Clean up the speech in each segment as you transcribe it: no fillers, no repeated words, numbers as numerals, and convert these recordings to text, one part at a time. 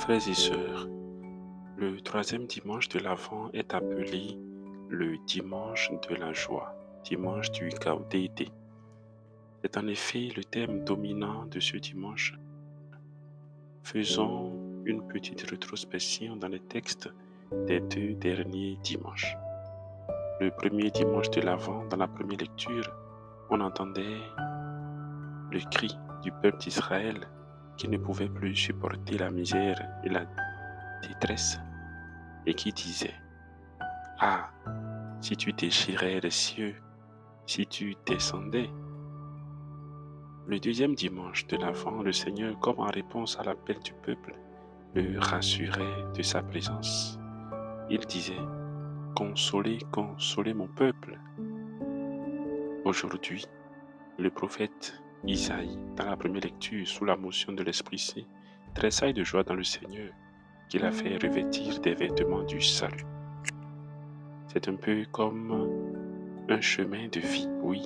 Frères et sœurs, le troisième dimanche de l'Avent est appelé le dimanche de la joie, dimanche du Gaudete. C'est en effet le thème dominant de ce dimanche. Faisons une petite rétrospection dans les textes des 2 derniers dimanches. Le premier dimanche de l'Avent, dans la première lecture, on entendait le cri du peuple d'Israël qui ne pouvait plus supporter la misère et la détresse et qui disait: Ah, si tu déchirais les cieux, si tu descendais. Le deuxième dimanche de l'Avent, le Seigneur, comme en réponse à l'appel du peuple, le rassurait de sa présence. Il disait: Consolez, consolez mon peuple. Aujourd'hui, le prophète Isaïe, dans la première lecture, sous la motion de l'Esprit Saint, tressaille de joie dans le Seigneur, qui l'a fait revêtir des vêtements du salut. C'est un peu comme un chemin de vie, oui.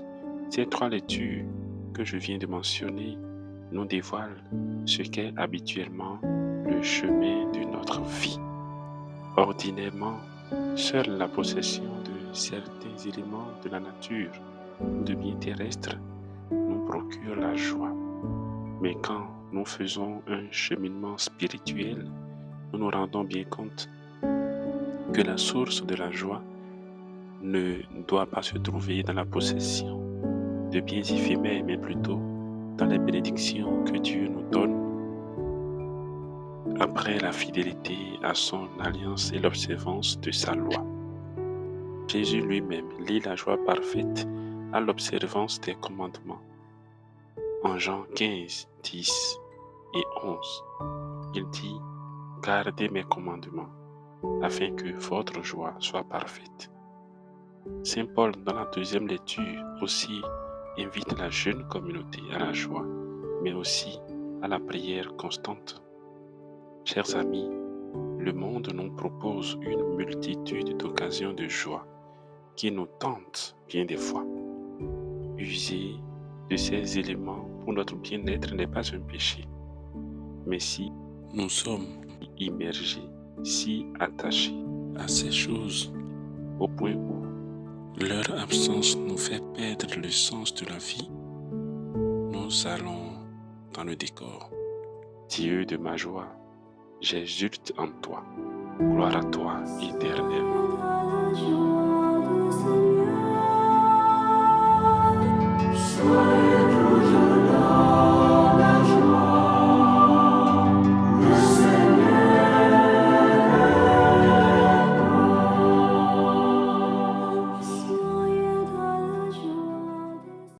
Ces 3 lectures que je viens de mentionner nous dévoilent ce qu'est habituellement le chemin de notre vie. Ordinairement, seule la possession de certains éléments de la nature ou de biens terrestres nous procure la joie. Mais quand nous faisons un cheminement spirituel, nous nous rendons bien compte que la source de la joie ne doit pas se trouver dans la possession de biens éphémères, mais plutôt dans les bénédictions que Dieu nous donne après la fidélité à son alliance et l'observance de sa loi. Jésus lui-même lie la joie parfaite à l'observance des commandements. En Jean 15, 10 et 11, il dit: Gardez mes commandements, afin que votre joie soit parfaite. Saint Paul, dans la deuxième lecture, aussi invite la jeune communauté à la joie, mais aussi à la prière constante. Chers amis, le monde nous propose une multitude d'occasions de joie qui nous tentent bien des fois. User de ces éléments pour notre bien-être n'est pas un péché, mais si nous sommes immergés, si attachés à ces choses, au point où leur absence nous fait perdre le sens de la vie, nous allons dans le décor. Dieu de ma joie, j'exulte en toi. Gloire à toi éternellement.